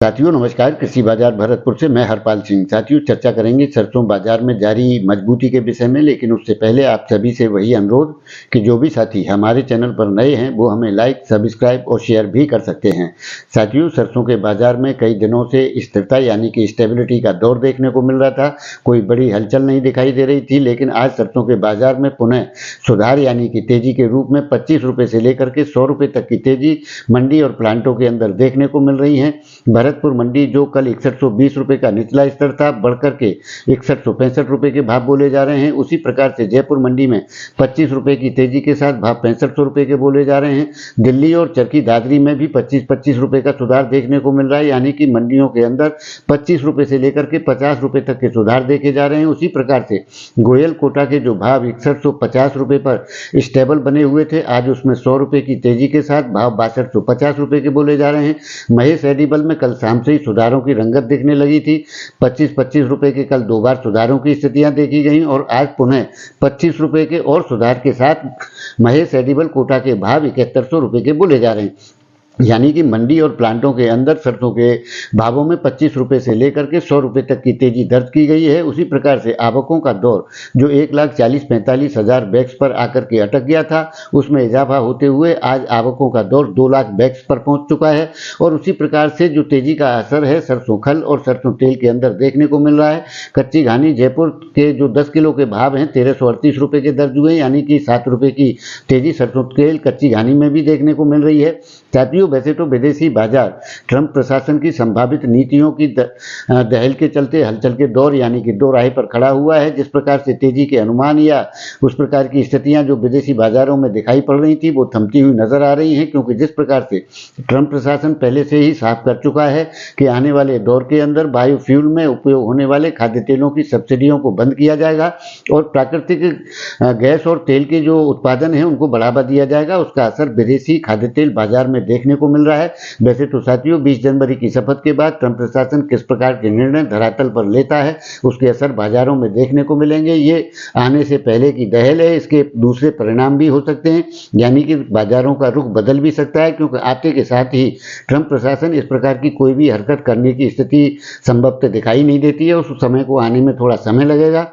साथियों नमस्कार। कृषि बाजार भरतपुर से मैं हरपाल सिंह। साथियों चर्चा करेंगे सरसों बाजार में जारी मजबूती के विषय में, लेकिन उससे पहले आप सभी से वही अनुरोध कि जो भी साथी हमारे चैनल पर नए हैं वो हमें लाइक, सब्सक्राइब और शेयर भी कर सकते हैं। साथियों सरसों के बाजार में कई दिनों से स्थिरता यानी कि स्टेबिलिटी का दौर देखने को मिल रहा था। कोई बड़ी हलचल नहीं दिखाई दे रही थी, लेकिन आज सरसों के बाजार में पुनः सुधार यानी कि तेजी के रूप में 25 रुपये से लेकर के 100 रुपये तक की तेजी मंडी और प्लांटों के अंदर देखने को मिल रही है। भरतपुर मंडी जो कल 6120 रुपये का निचला स्तर था, बढ़कर के 6165 रुपये के भाव बोले जा रहे हैं। उसी प्रकार से जयपुर मंडी में 25 रुपये की तेजी के साथ भाव 6500 रुपये के बोले जा रहे हैं। दिल्ली और चरखी दादरी में भी 25-25 रुपये का सुधार देखने को मिल रहा है, यानी कि मंडियों के अंदर 25 रुपये से लेकर के 50 रुपये तक के सुधार देखे जा रहे हैं। उसी प्रकार से गोयल कोटा के जो भाव 6150 रुपये पर स्टेबल बने हुए थे, आज उसमें 100 रुपये की तेजी के साथ भाव 6250 रुपये के बोले जा रहे हैं। महेश एडिबल में कल शाम से ही सुधारों की रंगत दिखने लगी थी। 25-25 रुपये के कल 2 बार सुधारों की स्थितियां देखी गई और आज पुनः 25 रुपये के और सुधार के साथ महेश एडिबल कोटा के भाव 7100 रुपये के बोले जा रहे हैं। यानी कि मंडी और प्लांटों के अंदर सरसों के भावों में 25 रुपये से लेकर के 100 रुपये तक की तेजी दर्ज की गई है। उसी प्रकार से आवकों का दौर जो 1,40,45 हज़ार बैग्स पर आकर के अटक गया था, उसमें इजाफा होते हुए आज आवकों का दौर 2 लाख बैग्स पर पहुंच चुका है। और उसी प्रकार से जो तेजी का असर है सरसों खल और सरसों तेल के अंदर देखने को मिल रहा है। कच्ची घानी जयपुर के जो 10 किलो के भाव हैं 1338 रुपये के दर्ज हुए, यानी कि 7 रुपये की तेजी सरसों तेल कच्ची घानी में भी देखने को मिल रही है। साथियों वैसे तो विदेशी बाजार ट्रंप प्रशासन की संभावित नीतियों की दहल के चलते हलचल के दौर यानी कि दो राह पर खड़ा हुआ है। जिस प्रकार से तेजी के अनुमान या उस प्रकार की स्थितियां जो विदेशी बाजारों में दिखाई पड़ रही थी वो थमती हुई नजर आ रही हैं, क्योंकि जिस प्रकार से ट्रंप प्रशासन पहले से ही साफ कर चुका है कि आने वाले दौर के अंदर बायोफ्यूल में उपयोग होने वाले खाद्य तेलों की सब्सिडियों को बंद किया जाएगा और प्राकृतिक गैस और तेल के जो उत्पादन है उनको बढ़ावा दिया जाएगा। उसका असर विदेशी खाद्य तेल बाजार में देखने को मिल रहा है। वैसे तो साथियों 20 जनवरी की शपथ के बाद ट्रंप प्रशासन किस प्रकार के निर्णय धरातल पर लेता है उसके असर बाजारों में देखने को मिलेंगे। ये आने से पहले की दहल है, इसके दूसरे परिणाम भी हो सकते हैं, यानी कि बाजारों का रुख बदल भी सकता है, क्योंकि आते के साथ ही ट्रंप प्रशासन इस प्रकार की कोई भी हरकत करने की स्थिति संभवतः दिखाई नहीं देती है। उस समय को आने में थोड़ा समय लगेगा,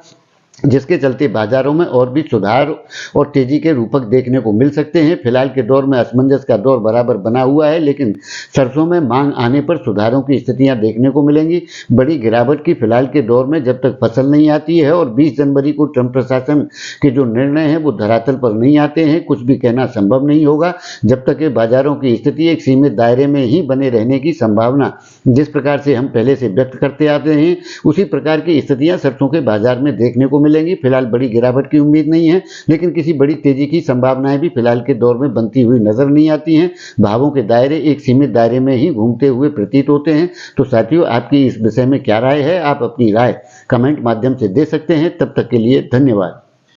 जिसके चलते बाजारों में और भी सुधार और तेजी के रूपक देखने को मिल सकते हैं। फिलहाल के दौर में असमंजस का दौर बराबर बना हुआ है, लेकिन सरसों में मांग आने पर सुधारों की स्थितियां देखने को मिलेंगी। बड़ी गिरावट की फिलहाल के दौर में जब तक फसल नहीं आती है और 20 जनवरी को ट्रंप प्रशासन के जो निर्णय हैं वो धरातल पर नहीं आते हैं, कुछ भी कहना संभव नहीं होगा। जब तक ये बाजारों की स्थिति एक सीमित दायरे में ही बने रहने की संभावना जिस प्रकार से हम पहले से व्यक्त करते आते हैं, उसी प्रकार की स्थितियां सरसों के बाजार में देखने को मिलेंगी। फिलहाल बड़ी गिरावट की उम्मीद नहीं है, लेकिन किसी बड़ी तेजी की संभावनाएं भी फिलहाल के दौर में बनती हुई नजर नहीं आती हैं। भावों के दायरे एक सीमित दायरे में ही घूमते हुए प्रतीत होते हैं। तो साथियों आपकी इस विषय में क्या राय है? आप अपनी राय कमेंट माध्यम से दे सकते हैं। तब तक के लिए धन्यवाद।